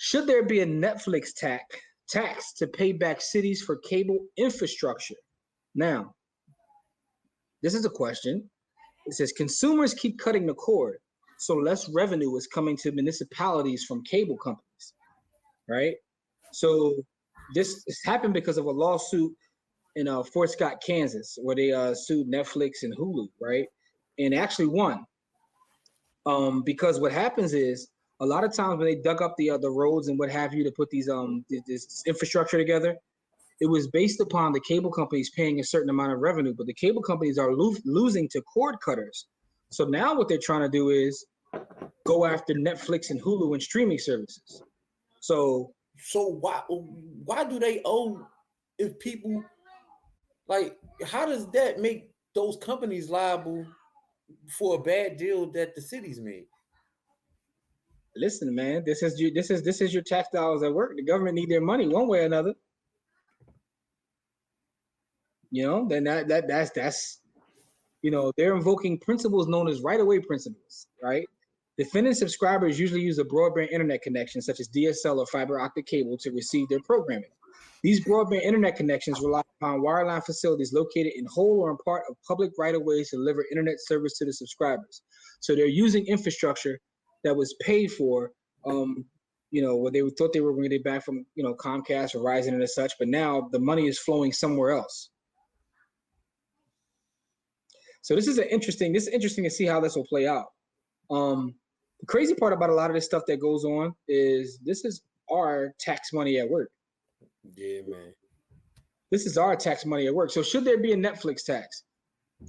Should there be a Netflix tax to pay back cities for cable infrastructure? Now, this is a question. It says consumers keep cutting the cord, so less revenue is coming to municipalities from cable companies, right? So this happened because of a lawsuit in Fort Scott, Kansas, where they sued Netflix and Hulu, right? And actually won. Because what happens is a lot of times when they dug up the roads and what have you to put these this infrastructure together, it was based upon the cable companies paying a certain amount of revenue, but the cable companies are losing to cord cutters. So now what they're trying to do is go after Netflix and Hulu and streaming services. So why do they owe, if people, like, how does that make those companies liable for a bad deal that the cities made? Listen, man, this is your tax dollars at work. The government need their money one way or another. You know, then that's you know, they're invoking principles known as right-of-way principles, right? Defendant subscribers usually use a broadband internet connection such as DSL or fiber optic cable to receive their programming. These broadband internet connections rely upon wireline facilities located in whole or in part of public right-of-ways to deliver internet service to the subscribers. So they're using infrastructure that was paid for, you know, what they thought they were going to get back from, you know, Comcast or Verizon and as such, but now the money is flowing somewhere else. So this is interesting to see how this will play out. The crazy part about a lot of this stuff that goes on is this is our tax money at work. Yeah, man. This is our tax money at work. So should there be a Netflix tax?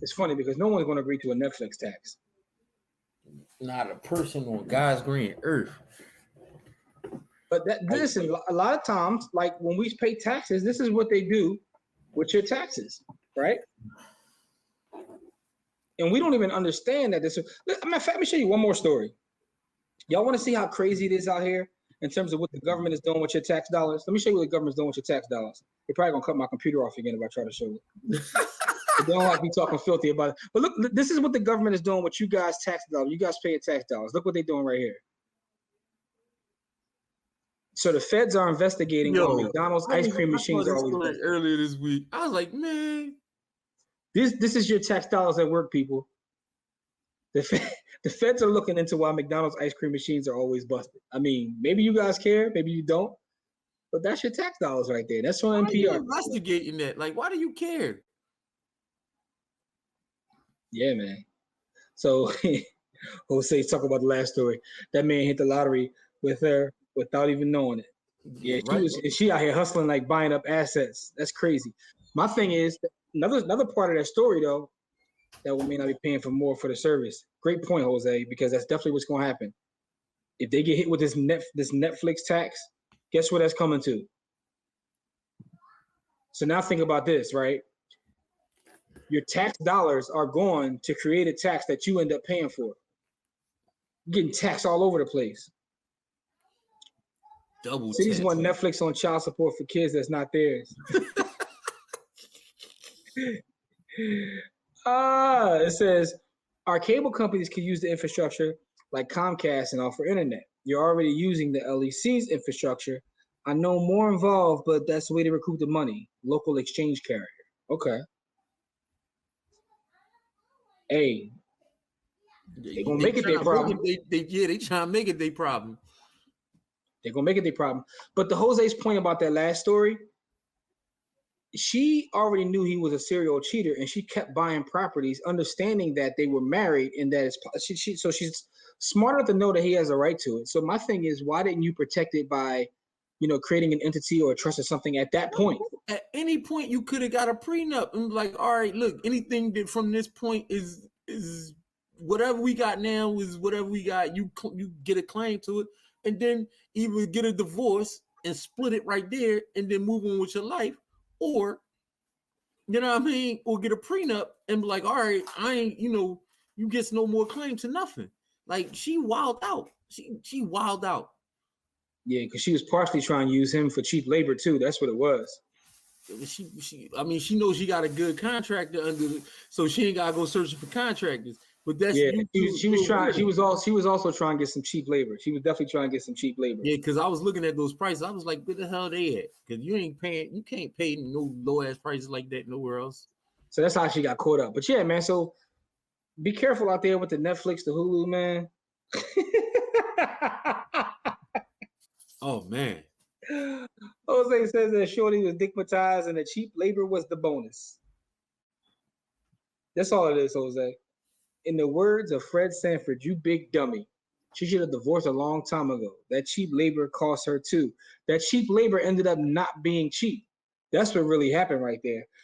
It's funny because no one's going to agree to a Netflix tax. Not a person on God's green earth. But listen, a lot of times, like when we pay taxes, this is what they do with your taxes, right? And we don't even understand that this. Matter of fact, let me show you one more story. Y'all want to see how crazy it is out here in terms of what the government is doing with your tax dollars? Let me show you what the government's doing with your tax dollars. They're probably gonna cut my computer off again if I try to show it. They don't like me talking filthy about it. But look, this is what the government is doing with you guys' tax dollars. You guys pay your tax dollars. Look what they're doing right here. So the feds are investigating why McDonald's ice cream machines are always earlier this week. I was like, man. This is your tax dollars at work, people. The feds are looking into why McDonald's ice cream machines are always busted. I mean, maybe you guys care, maybe you don't, but that's your tax dollars right there. That's on NPR. Why are you investigating that? Like, why do you care? Yeah, man. So Jose, talk about the last story. That man hit the lottery with her without even knowing it. Yeah, she out here hustling, like buying up assets. That's crazy. My thing is, another part of that story though, that we may not be paying for more for the service. Great point, Jose, because that's definitely what's going to happen. If they get hit with this Netflix tax, guess where that's coming to? So now think about this, right? Your tax dollars are going to create a tax that you end up paying for. You're getting taxed all over the place. Double Cities want Netflix on child support for kids that's not theirs. It says, our cable companies can use the infrastructure like Comcast and offer internet. You're already using the LEC's infrastructure. I know more involved, but that's the way to recoup the money. Local exchange carrier. Okay. Hey, they're going to make it their problem. They trying to make it their problem. They're going to make it their problem. But to Jose's point about that last story, she already knew he was a serial cheater, and she kept buying properties, understanding that they were married and that so she's smart enough to know that he has a right to it. So my thing is, why didn't you protect it by, you know, creating an entity or a trust or something at that point? At any point, you could have got a prenup and like, all right, look, anything that from this point is whatever we got now is whatever we got. You get a claim to it, and then either get a divorce and split it right there, and then move on with your life. Or, you know what I mean? Or get a prenup and be like, all right, I ain't, you know, you get no more claim to nothing. Like, she wild out. She wild out. Yeah, because she was partially trying to use him for cheap labor too. That's what it was. She knows she got a good contractor under, so she ain't gotta go searching for contractors. But that's Yeah, you she was to a trying. woman. She was also trying to get some cheap labor. She was definitely trying to get some cheap labor. Yeah, because I was looking at those prices. I was like, where the hell they at? Because you can't pay no low ass prices like that nowhere else. So that's how she got caught up. But yeah, man. So be careful out there with the Netflix, the Hulu, man. Oh man. Jose says that Shorty was digmatized and the cheap labor was the bonus. That's all it is, Jose. In the words of Fred Sanford, you big dummy. She should have divorced a long time ago. That cheap labor cost her too. That cheap labor ended up not being cheap. That's what really happened right there.